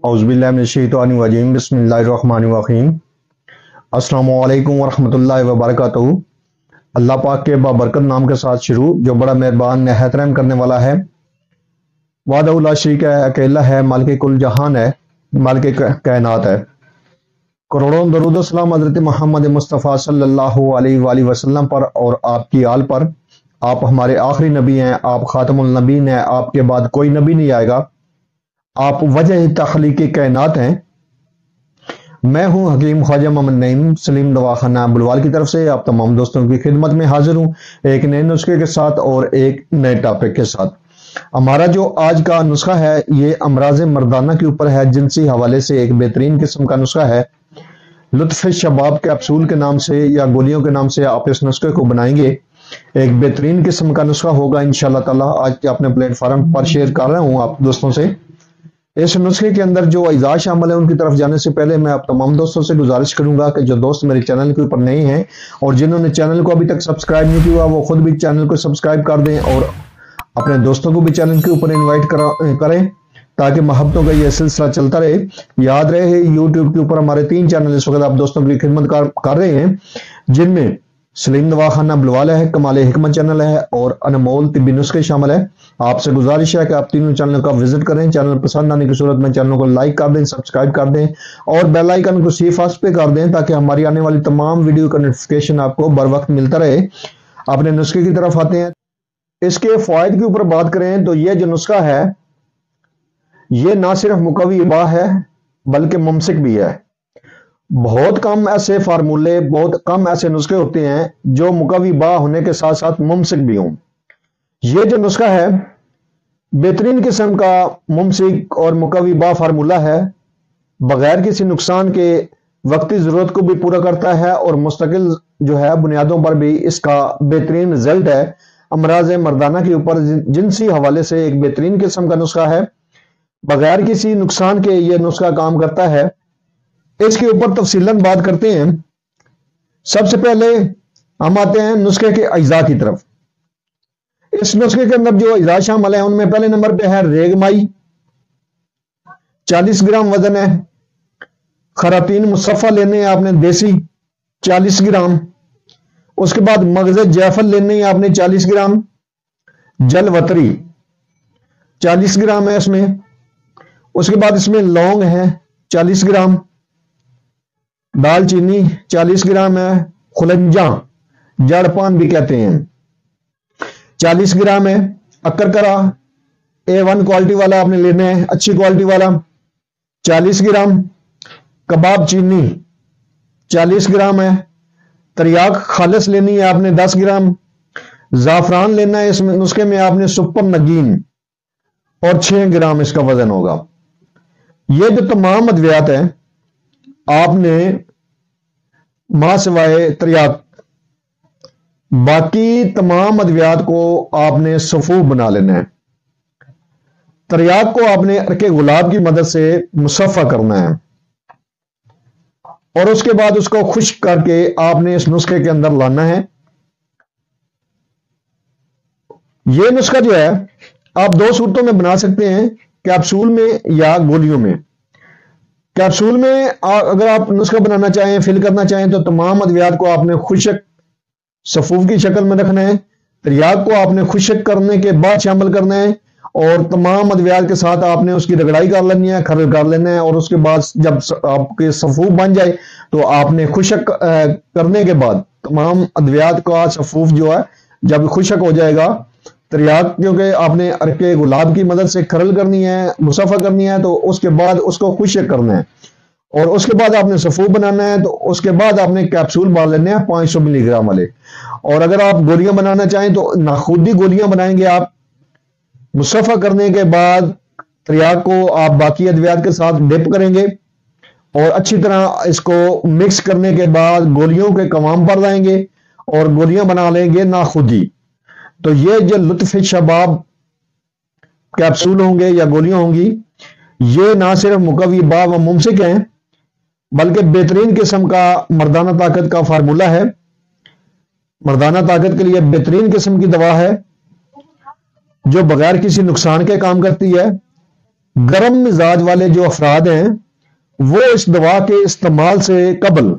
औज़ुबिल्लाहि मिनश्शैतानिर्रजीम बिस्मिल्लाहिर्रहमानिर्रहीम। अस्सलामु अलैकुम वरहमतुल्लाहि वबरकातुहू। अल्लाह पाक के बाबरकत नाम के साथ शुरू, जो बड़ा मेहरबान निहायत रहम करने वाला है। वहदहू ला शरीक है, अकेला है, मालिक कुल जहान है, मालिक कायनात है। करोड़ों दरूद सलाम हज़रत मोहम्मद मुस्तफ़ा सल्लल्लाहु अलैहि वसल्लम पर और आपकी आल पर। आप हमारे आखिरी नबी हैं, आप खातमुल नबीन हैं, आपके बाद कोई नबी नहीं आएगा। आप वजह तख्लीक कायनात हैं। मैं हूं हकीम ख्वाजा मोहम्मद नईम सलीम दवाखाना बुलवाल की तरफ से आप तमाम दोस्तों की खिदमत में हाजिर हूं, एक नए नुस्खे के साथ और एक नए टॉपिक के साथ। हमारा जो आज का नुस्खा है ये अमराज मर्दाना के ऊपर है, जिनसी हवाले से एक बेहतरीन किस्म का नुस्खा है। लुत्फ शबाब कैप्सूल के नाम से या गोलियों के नाम से आप इस नुस्खे को बनाएंगे। एक बेहतरीन किस्म का नुस्खा होगा इंशाअल्लाह ताला। आज अपने प्लेटफॉर्म पर शेयर कर रहा हूं आप दोस्तों से। इस नुस्खे के अंदर जो अज़ा शामिल है उनकी तरफ जाने से पहले मैं आप तमाम दोस्तों से गुजारिश करूंगा कि जो दोस्त मेरे चैनल के ऊपर नए हैं और जिन्होंने चैनल को अभी तक सब्सक्राइब नहीं किया वो खुद भी चैनल को सब्सक्राइब कर दें और अपने दोस्तों को भी चैनल के ऊपर इन्वाइट करें ताकि मोहब्बतों का यह सिलसिला चलता रहे। याद रहे यूट्यूब के ऊपर हमारे 3 चैनल इस वक्त आप दोस्तों की खिदमत कर रहे हैं, जिनमें सलीम दवाखाना बुलवाल है, कमाल हिकमत चैनल है और अनमोल तिब्बी नुस्खे शामिल है। आपसे गुजारिश है कि आप तीनों चैनलों का विजिट करें। चैनल पसंद आने की सूरत में चैनल को लाइक कर दें, सब्सक्राइब कर दें और बेल आइकन को सी फास्ट पे कर दें ताकि हमारी आने वाली तमाम वीडियो का नोटिफिकेशन आपको बर वक्त मिलता रहे। अपने नुस्खे की तरफ आते हैं। इसके फायदे के ऊपर बात करें तो यह जो नुस्खा है ये ना सिर्फ मुकव्वी बा है बल्कि मुमसिक भी है। बहुत कम ऐसे फार्मूले, बहुत कम ऐसे नुस्खे होते हैं जो मुकव्वी बा होने के साथ साथ मुमसिक भी हों। ये जो नुस्खा है बेहतरीन किस्म का मुमसिक और मुकव्वी बा फार्मूला है, बगैर किसी नुकसान के वक्ती जरूरत को भी पूरा करता है और मुस्तकिल जो है बुनियादों पर भी इसका बेहतरीन रिजल्ट है। अमराज मर्दाना के ऊपर जिनसी हवाले से एक बेहतरीन किस्म का नुस्खा है, बगैर किसी नुकसान के यह नुस्खा काम करता है। इसके ऊपर तफसीलन बात करते हैं। सबसे पहले हम आते हैं नुस्खे के अज्जा की तरफ। इस नुस्खे के अंदर जो अज्जा शामिल है उनमें पहले नंबर पे है रेगमाई, 40 ग्राम वजन है। खरातीन मुसफ़ा लेने हैं आपने देसी 40 ग्राम। उसके बाद मगज़ जैफल लेने हैं आपने 40 ग्राम। जलवतरी 40 ग्राम है इसमें। उसके बाद इसमें लौंग है 40 ग्राम। दालचीनी 40 ग्राम है। खुलंजा जड़ पान भी कहते हैं 40 ग्राम है। अकरकरा A1 क्वालिटी वाला आपने लेना है, अच्छी क्वालिटी वाला 40 ग्राम। कबाब चीनी 40 ग्राम है। तरियाक खालिस लेनी है आपने 10 ग्राम। जाफरान लेना है इसमें नुस्खे में आपने सुपर नगीन और 6 ग्राम इसका वजन होगा। ये जो तमाम अद्वियात हैं आपने मां सिवाय तरियाक बाकी तमाम अद्वियात को आपने सफूफ बना लेना है। तरियाक को आपने अर्के गुलाब की मदद से मुसफ़ा करना है और उसके बाद उसको खुश्क करके आपने इस नुस्खे के अंदर लाना है। यह नुस्खा जो है आप 2 सूरतों में बना सकते हैं, कैप्सूल में या गोलियों में। कैप्सूल में अगर आप नुस्खा बनाना चाहें, फिल करना चाहें तो तमाम अद्वियात को आपने खुश्क सफूफ की शक्ल में रखना है। तरियाक को आपने खुश्क करने के बाद शामिल करना है और तमाम अद्वियात के साथ आपने उसकी रगड़ाई कर लेनी है, खरल कर लेना है और उसके बाद जब आपके सफूफ बन जाए तो आपने खुश्क करने के बाद तमाम अद्वियात का सफूफ जो है जब खुश्क हो जाएगा, तरियाक क्योंकि आपने अर्के गुलाब की मदद से खरल करनी है, मुसफ़ा करनी है, तो उसके बाद उसको खुश्क करना है और उसके बाद आपने सफूफ बनाना है। तो उसके बाद आपने कैप्सूल बांध लेने हैं 500 मिलीग्राम वाले। और अगर आप गोलियां बनाना चाहें तो नाखुदी गोलियां बनाएंगे आप। मुसफ़ा करने के बाद तरियाक को आप बाकी अद्वियात के साथ डिप करेंगे और अच्छी तरह इसको मिक्स करने के बाद गोलियों के कवाम पर लाएंगे और गोलियां बना लेंगे नाखुदी। तो ये जो लुत्फ शबाब कैप्सूल होंगे या गोलियां होंगी, ये ना सिर्फ मुकव्वी बा व मुमसिक हैं बल्कि बेहतरीन किस्म का मर्दाना ताकत का फार्मूला है। मर्दाना ताकत के लिए बेहतरीन किस्म की दवा है जो बगैर किसी नुकसान के काम करती है। گرم مزاج والے جو افراد ہیں وہ اس دوا کے استعمال سے قبل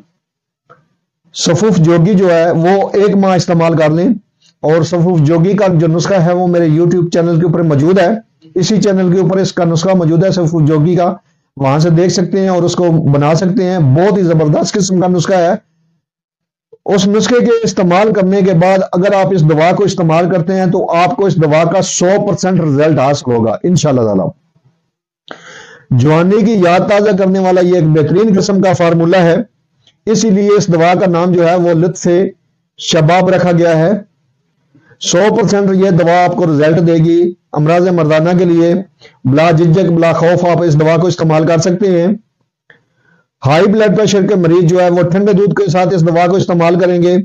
صفوف جوگی جو ہے وہ 1 ماہ استعمال کر لیں، اور صفوف جوگی کا جو نسخہ ہے وہ میرے یوٹیوب چینل کے اوپر موجود ہے، اسی چینل کے اوپر اس کا نسخہ موجود ہے صفوف جوگی کا، وہاں سے دیکھ سکتے ہیں اور اس کو بنا سکتے ہیں۔ بہت ہی زبردست قسم کا نسخہ ہے۔ اس نسخے کے استعمال کرنے کے بعد اگر آپ اس دوا کو استعمال کرتے ہیں تو آپ کو اس دوا کا 100% رزلٹ حاصل ہوگا انشاءاللہ تعالی۔ جوانی کی یاد تازہ کرنے والا یہ ایک بہترین قسم کا فارمولہ ہے، اسی لیے اس دوا کا نام جو ہے وہ لطف شباب رکھا گیا ہے۔ 100% یہ دوا آپ کو رزلٹ دے گی۔ امراض مردانہ کے لیے بلا جھجک بلا خوف آپ اس دوا کو استعمال کر سکتے ہیں۔ ہائی بلڈ پریشر کے مریض جو ہے وہ ٹھنڈے دودھ کے ساتھ اس دوا کو استعمال کریں گے،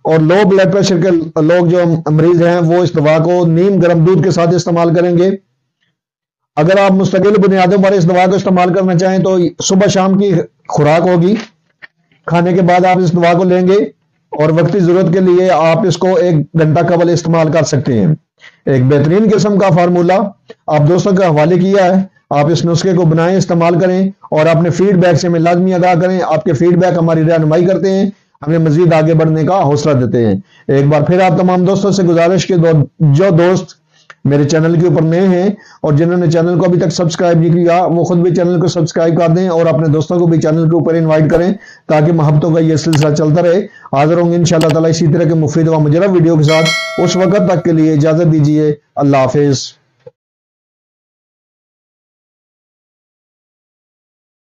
اور لو بلڈ پریشر کے لوگ جو مریض ہیں وہ اس دوا کو نیم گرم دودھ کے ساتھ استعمال کریں گے۔ اگر آپ مستقل بنیادوں پر اس دوا کو استعمال کرنا چاہیں تو صبح شام کی خوراک ہوگی، کھانے کے بعد آپ اس دوا کو لیں گے، اور وقتی ضرورت کے لیے آپ اس کو 1 گھنٹہ قبل استعمال کر سکتے ہیں۔ ایک بہترین قسم کا فارمولہ آپ دوستوں کے حوالے کیا ہے، آپ اس نسخے کو بنائیں، استعمال کریں، اور اپنے فیڈ بیک سے ہمیں لازمی آگاہ کریں۔ آپ کے فیڈ بیک ہماری رہنمائی کرتے ہیں، ہمیں مزید آگے بڑھنے کا حوصلہ دیتے ہیں۔ ایک بار پھر آپ تمام دوستوں سے گزارش کہ جو دوست میرے چینل کے اوپر نئے ہیں اور جنہوں نے چینل کو ابھی تک سبسکرائب نہیں کیا وہ خود بھی چینل کو سبسکرائب کر دیں، اور اپنے دوستوں کو بھی چینل کے اوپر انوائٹ کریں تاکہ محبتوں کا یہ سلسلہ چلتا رہے۔ حاضر ہوں گے انشاءاللہ تعالی اسی طرح کے مفید و مجرب ویڈیو کے ساتھ۔ اس وقت تک کے لیے اجازت دیجیے، اللہ حافظ۔